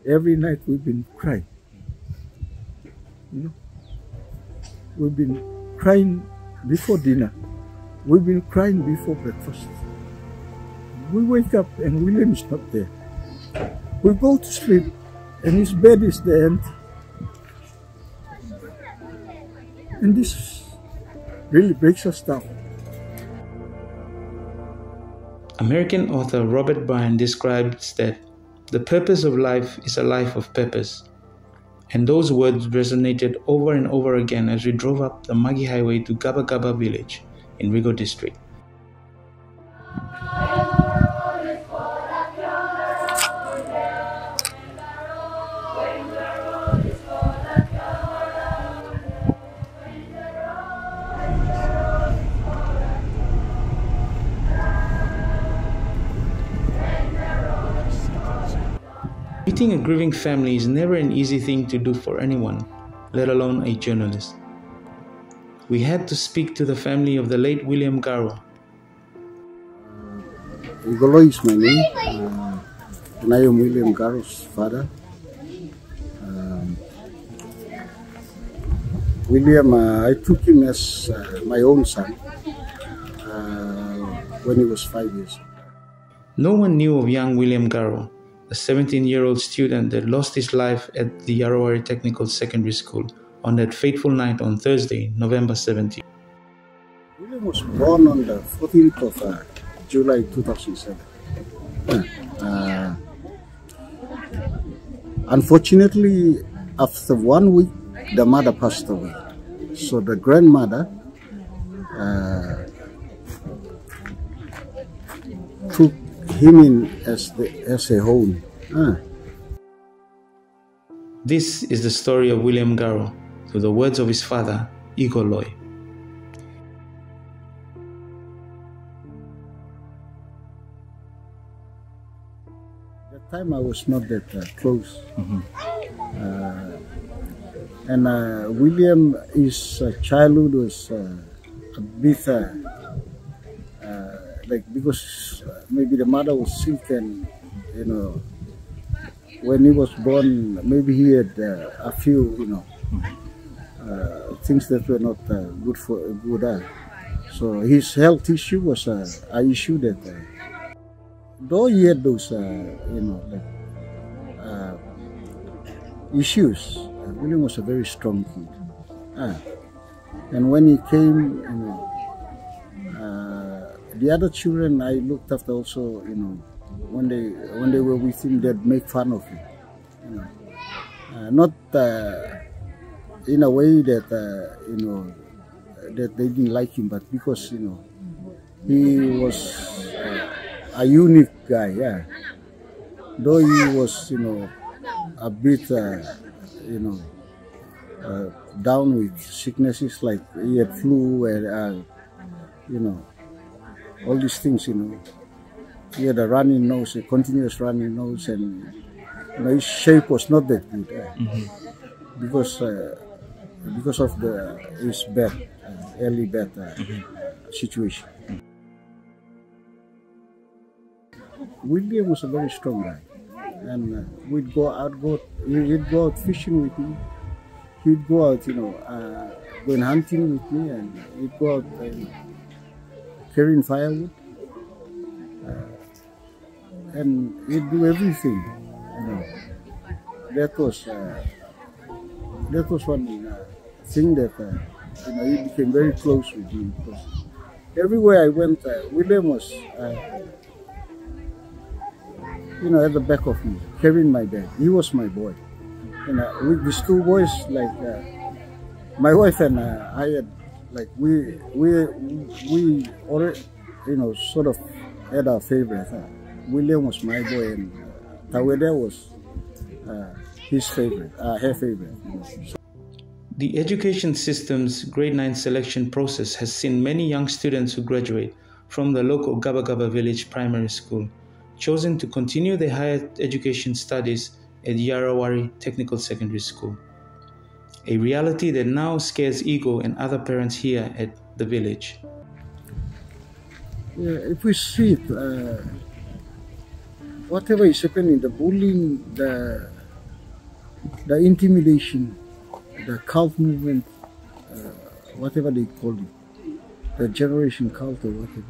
Every night we've been crying. You know, we've been crying before dinner. We've been crying before breakfast. We wake up and William is not there. We go to sleep and his bed is there empty. And this really breaks us down. American author Robert Bryan describes that the purpose of life is a life of purpose. And those words resonated over and over again as we drove up the muggy highway to Gaba Gaba village in Igo district. Meeting a grieving family is never an easy thing to do for anyone, let alone a journalist. We had to speak to the family of the late William Garo. Igo Loi is my name, and I am William Garo's father. William, I took him as my own son when he was 5 years old. No one knew of young William Garo, a 17-year-old student that lost his life at the Iorawari Technical Secondary School on that fateful night on Thursday, November 17. William was born on the 14th of July 2007. Unfortunately, after 1 week, the mother passed away. So the grandmother took him in as a home. This is the story of William Garo through the words of his father, Igo Loi. At that time I was not that close. And William, his childhood was a bit like, because maybe the mother was sick, and you know, when he was born, maybe he had a few, you know, things that were not good for good. So his health issue was an issue that, though he had those, you know, like issues, William was a very strong kid. And when he came, you know, the other children I looked after also, you know, when they were with him, they'd make fun of him, you know, not in a way that you know, that they didn't like him, but because, you know, he was a unique guy. Yeah, though he was, you know, a bit you know, down with sicknesses, like he had flu and you know, all these things, you know. He had a running nose, a continuous running nose, and you know, his shape was not that good because of his bad, early bad situation. William was a very strong guy, and he'd go out fishing with me. He'd go out, you know, going hunting with me, and he'd go out carrying firewood. And he'd do everything, you know. That was one thing that you know, he became very close with me, because everywhere I went, William was you know, at the back of me, carrying my bag. He was my boy. And with these two boys, like My wife and I had, like, we already, sort of had our favorite. William was my boy, and Tawede was his favorite, her favorite. The education system's grade 9 selection process has seen many young students who graduate from the local Gaba Gaba village primary school chosen to continue their higher education studies at Iorawari Technical Secondary School. A reality that now scares Igo and other parents here at the village. Yeah, if we see it, whatever is happening, the bullying, the intimidation, the cult movement, whatever they call it, the generation cult or whatever.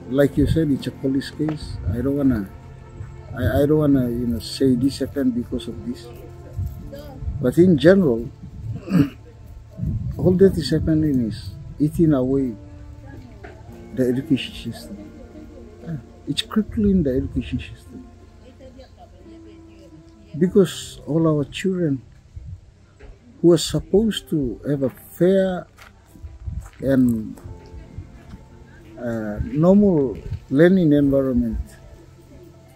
Like you said, it's a police case. I don't wanna say this happened because of this. But in general, all that is happening is eating away the education system. It's crippling the education system. Because all our children who are supposed to have a fair and normal learning environment,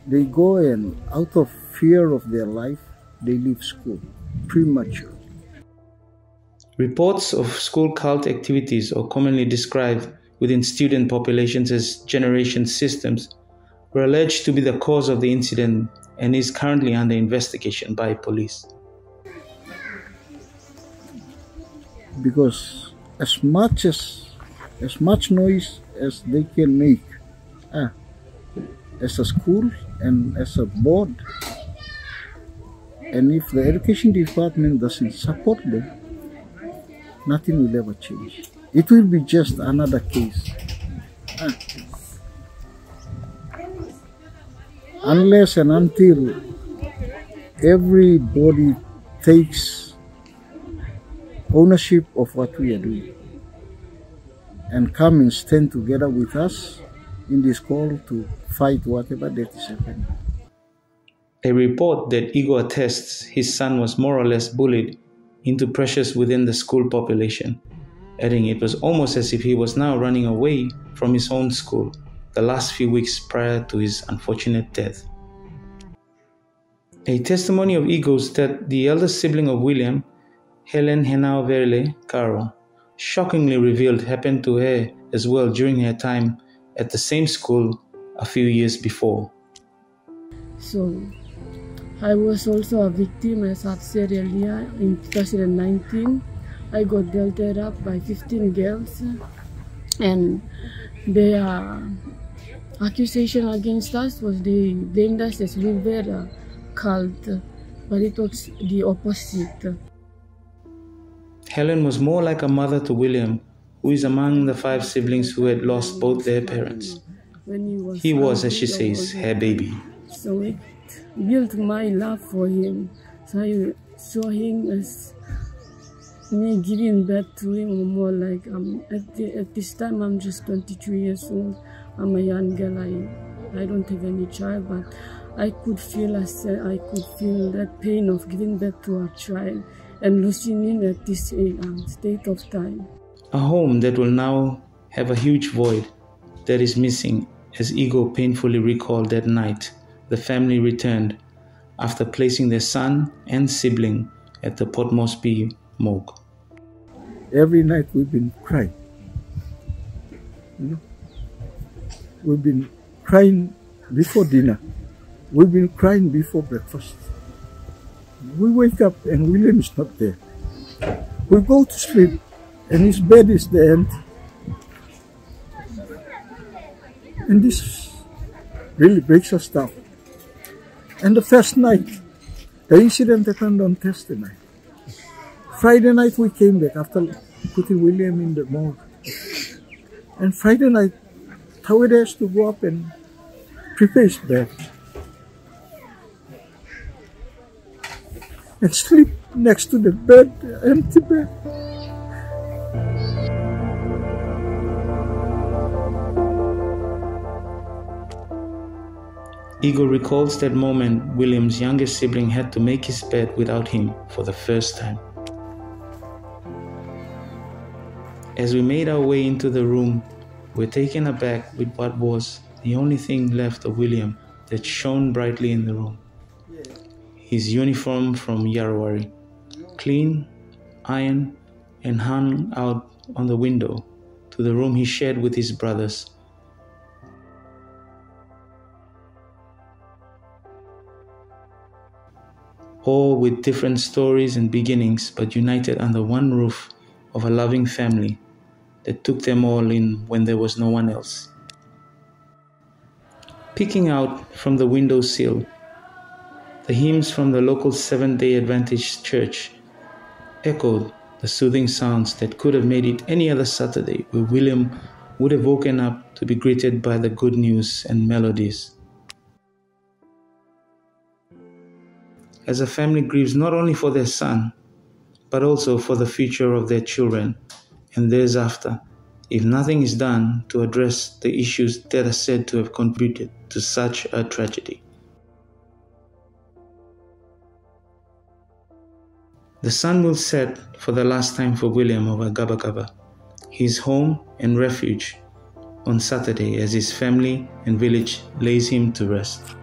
they go and out of fear of their life, they leave school prematurely. Reports of school cult activities, or commonly described within student populations as generation systems, were alleged to be the cause of the incident and is currently under investigation by police. Because as much noise as they can make as a school and as a board, and if the education department doesn't support them, nothing will ever change. It will be just another case. Unless and until everybody takes ownership of what we are doing and come and stand together with us in this call to fight whatever that is happening. A report that Igo attests his son was more or less bullied into pressures within the school population, adding it was almost as if he was now running away from his own school the last few weeks prior to his unfortunate death. A testimony of Igo's that the eldest sibling of William, Iorawari Garo, shockingly revealed happened to her as well during her time at the same school a few years before. So, I was also a victim, as I've said earlier. In 2019, I got dealt up by 15 girls, and their accusation against us was they blamed us as we were a cult, but it was the opposite. Helen was more like a mother to William, who is among the 5 siblings who had lost both their parents. He was, as she says, her baby. So it built my love for him. So I saw him as me giving birth to him, or more like at this time I'm just 22 years old. I'm a young girl. I don't have any child, but I could feel that pain of giving birth to a child and losing him at this state of time. A home that will now have a huge void that is missing, as Igo painfully recalled that night the family returned after placing their son and sibling at the Port Moresby morgue. Every night we've been crying. We've been crying before dinner. We've been crying before breakfast. We wake up and William is not there. We go to sleep and his bed is there empty. And this really breaks us down. And the first night, the incident happened on Thursday night. Friday night we came back after putting William in the morgue. And Friday night, Tawede has to go up and prepare his bed and sleep next to the bed, empty bed. Igo recalls that moment William's youngest sibling had to make his bed without him for the first time. As we made our way into the room, we were taken aback with what was the only thing left of William that shone brightly in the room. His uniform from Iorawari, clean, ironed, and hung out on the window to the room he shared with his brothers. All with different stories and beginnings, but united under one roof of a loving family that took them all in when there was no one else. Peeking out from the windowsill, the hymns from the local Seventh-day Adventist church echoed the soothing sounds that could have made it any other Saturday where William would have woken up to be greeted by the good news and melodies. As a family grieves not only for their son, but also for the future of their children and theirs after, if nothing is done to address the issues that are said to have contributed to such a tragedy. The sun will set for the last time for William over Gaba Gaba, his home and refuge, on Saturday as his family and village lays him to rest.